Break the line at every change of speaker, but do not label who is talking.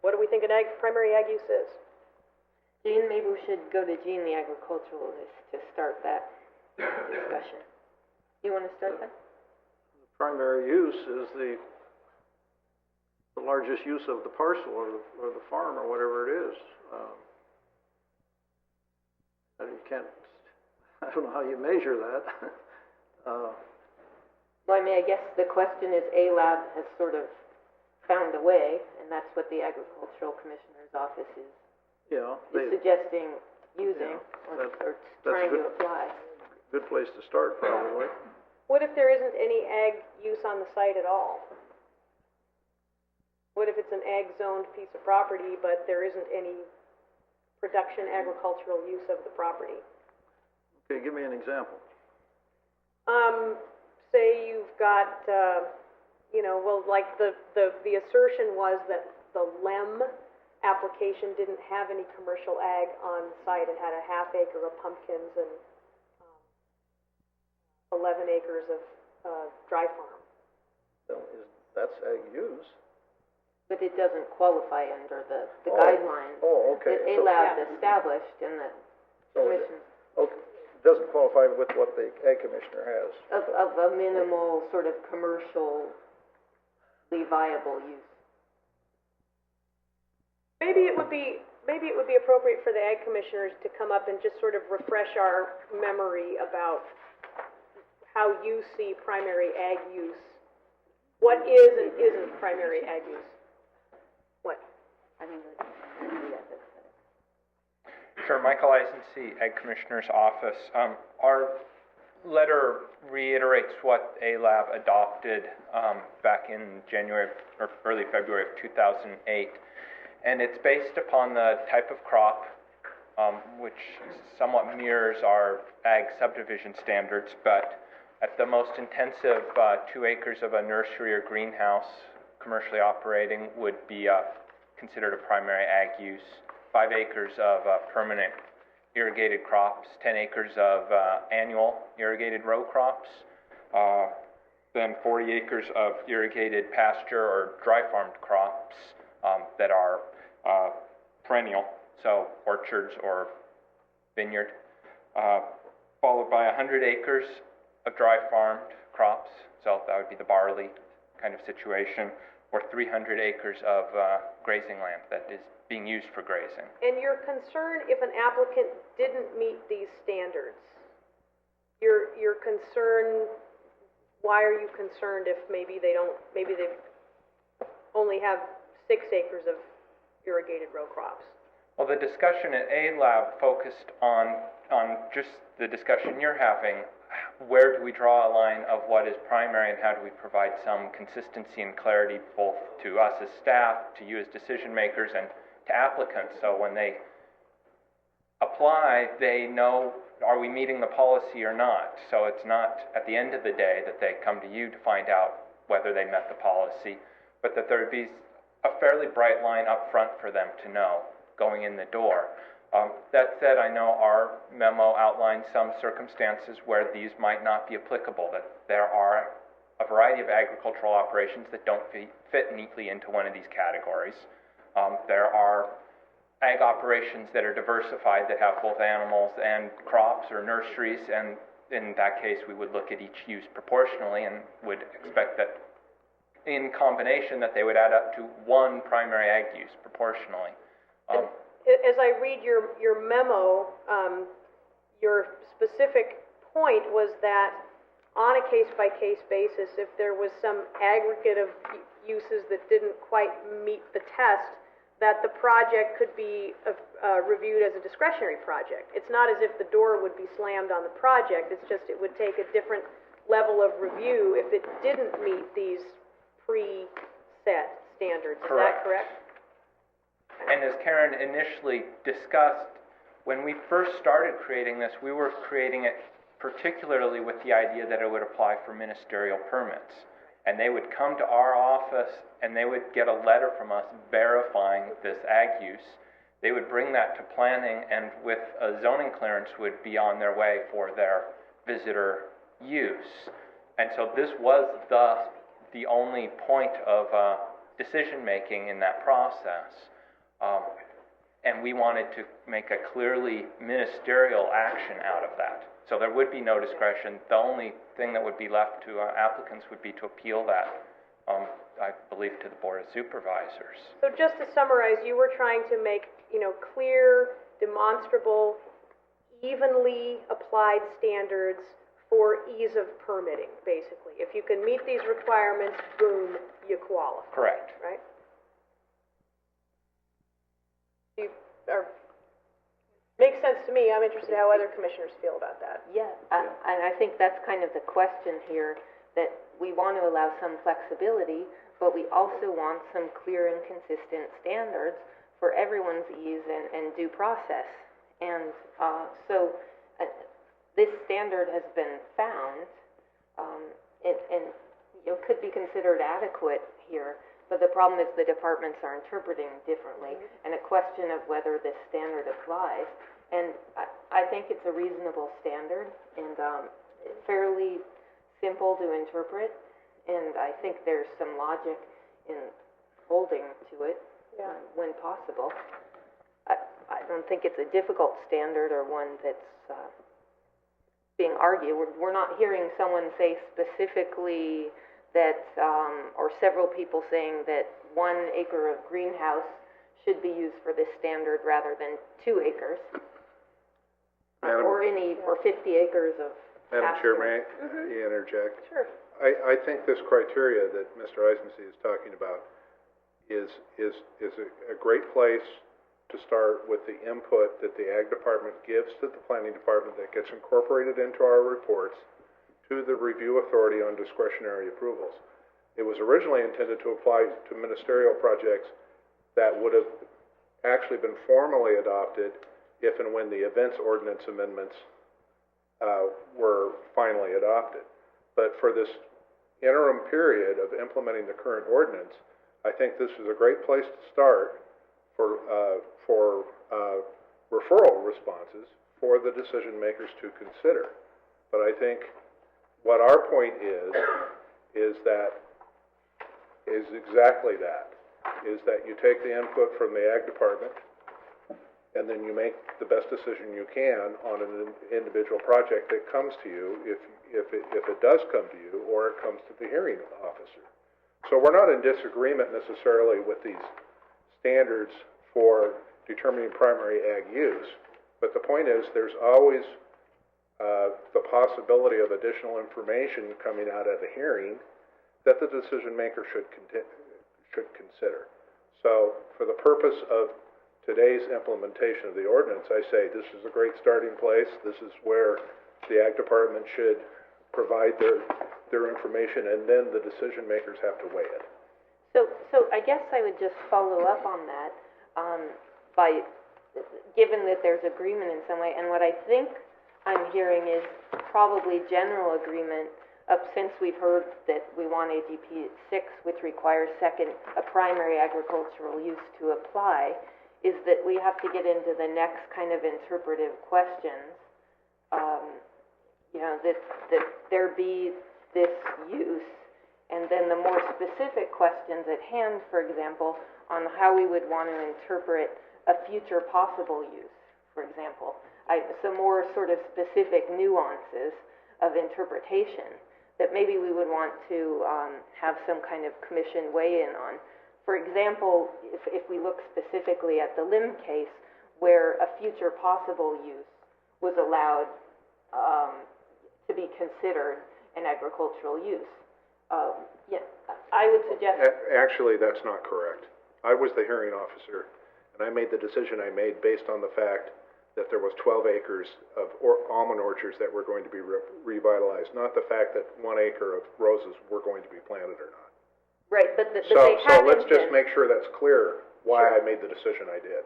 What do we think primary ag use is?
Jean, maybe we should go to Jean, the agriculturalist, to start that discussion. You want to start that?
The primary use is the largest use of the parcel or the farm or whatever it is. And you can't, I don't know how you measure that.
Well, I mean, I guess the question is, ALAB has sort of found a way, and that's what the Agricultural Commissioner's Office is suggesting using or trying to apply.
Good place to start, probably.
What if there isn't any ag use on the site at all? What if it's an ag-zoned piece of property, but there isn't any production agricultural use of the property?
Okay, give me an example.
Say you've got, like the assertion was that the LEM application didn't have any commercial ag on site. It had a half acre of pumpkins and 11 acres of dry farm.
Well, that's ag use.
But it doesn't qualify under the guidelines
okay.
that ALAB established and that Commission.
Okay. It doesn't qualify with what the Ag Commissioner has.
Of a minimal sort of commercially viable use.
Maybe it would be appropriate for the Ag Commissioners to come up and just sort of refresh our memory about how you see primary ag use. What is and isn't primary ag use? What?
I mean,
Sure, Michael Eisenseat, Ag Commissioner's Office. Our letter reiterates what ALAB adopted back in January or early February of 2008, and it's based upon the type of crop, which somewhat mirrors our ag subdivision standards, but at the most intensive, 2 acres of a nursery or greenhouse commercially operating would be considered a primary ag use. 5 acres of permanent irrigated crops, 10 acres of annual irrigated row crops, then 40 acres of irrigated pasture or dry farmed crops that are perennial, so orchards or vineyard, followed by 100 acres of dry farmed crops, so that would be the barley kind of situation, or 300 acres of grazing land that is being used for grazing. And
your concern if an applicant didn't meet these standards, your concern, why are you concerned if maybe they only have 6 acres of irrigated row crops?
Well, the discussion at ALAB focused on just the discussion you're having. Where do we draw a line of what is primary and how do we provide some consistency and clarity both to us as staff, to you as decision makers, and to applicants, so when they apply, they know, are we meeting the policy or not? So it's not at the end of the day that they come to you to find out whether they met the policy, but that there would be a fairly bright line up front for them to know going in the door. That said, I know our memo outlines some circumstances where these might not be applicable, that there are a variety of agricultural operations that don't fit neatly into one of these categories. There are ag operations that are diversified that have both animals and crops or nurseries, and in that case we would look at each use proportionally and would expect that in combination that they would add up to one primary ag use proportionally.
As I read your memo, your specific point was that on a case-by-case basis, if there was some aggregate of uses that didn't quite meet the test, that the project could be reviewed as a discretionary project. It's not as if the door would be slammed on the project, it's just it would take a different level of review if it didn't meet these pre-set standards. Is that correct?
And as Karen initially discussed, when we first started creating this, we were creating it particularly with the idea that it would apply for ministerial permits. And they would come to our office and they would get a letter from us verifying this ag use. They would bring that to planning, and with a zoning clearance would be on their way for their visitor use. And so this was the only point of decision making in that process. And we wanted to make a clearly ministerial action out of that. So there would be no discretion. The only thing that would be left to applicants would be to appeal that, I believe, to the Board of Supervisors.
So just to summarize, you were trying to make, clear, demonstrable, evenly applied standards for ease of permitting, basically. If you can meet these requirements, boom, you qualify.
Correct.
Right? Makes sense to me. I'm interested how other commissioners feel about that.
Yeah, and I think that's kind of the question here, that we want to allow some flexibility, but we also want some clear and consistent standards for everyone's ease and due process. And so this standard has been found, and could be considered adequate here. But the problem is the departments are interpreting differently, and a question of whether this standard applies. And I think it's a reasonable standard and fairly simple to interpret, and I think there's some logic in holding to it when possible. I don't think it's a difficult standard or one that's being argued. We're not hearing someone say specifically that, or several people saying that 1 acre of greenhouse should be used for this standard rather than 2 acres. Or 50 acres of
Madam Chair, may I
Mm-hmm.
interject?
Sure.
I think this criteria that Mr. Eisensee is talking about is a great place to start with the input that the Ag Department gives to the Planning Department that gets incorporated into our reports to the Review Authority on discretionary approvals. It was originally intended to apply to ministerial projects that would have actually been formally adopted if and when the events ordinance amendments were finally adopted. But for this interim period of implementing the current ordinance, I think this is a great place to start for referral responses for the decision makers to consider. But I think what our point is exactly that, is that you take the input from the Ag Department and then you make the best decision you can on an individual project that comes to you, if it does come to you, or it comes to the hearing officer. So we're not in disagreement necessarily with these standards for determining primary ag use, but the point is there's always the possibility of additional information coming out at a hearing that the decision maker should consider. So for the purpose of today's implementation of the ordinance, I say this is a great starting place. This is where the Ag Department should provide their information, and then the decision makers have to weigh it.
So I guess I would just follow up on that by, given that there's agreement in some way, and what I think I'm hearing is probably general agreement since we've heard that we want AGP 6, which requires a primary agricultural use to apply, is that we have to get into the next kind of interpretive questions, that there be this use, and then the more specific questions at hand, for example, on how we would want to interpret a future possible use, for example. Some more sort of specific nuances of interpretation that maybe we would want to have some kind of commission weigh in on. For example, if we look specifically at the limb case, where a future possible use was allowed to be considered an agricultural use. I would suggest...
Actually, that's not correct. I was the hearing officer, and I made the decision I made based on the fact that there was 12 acres of almond orchards that were going to be revitalized, not the fact that 1 acre of roses were going to be planted or not.
Right, but they
so
haven't
let's just
been.
make sure that's clear why
Sure.
I made the decision I did.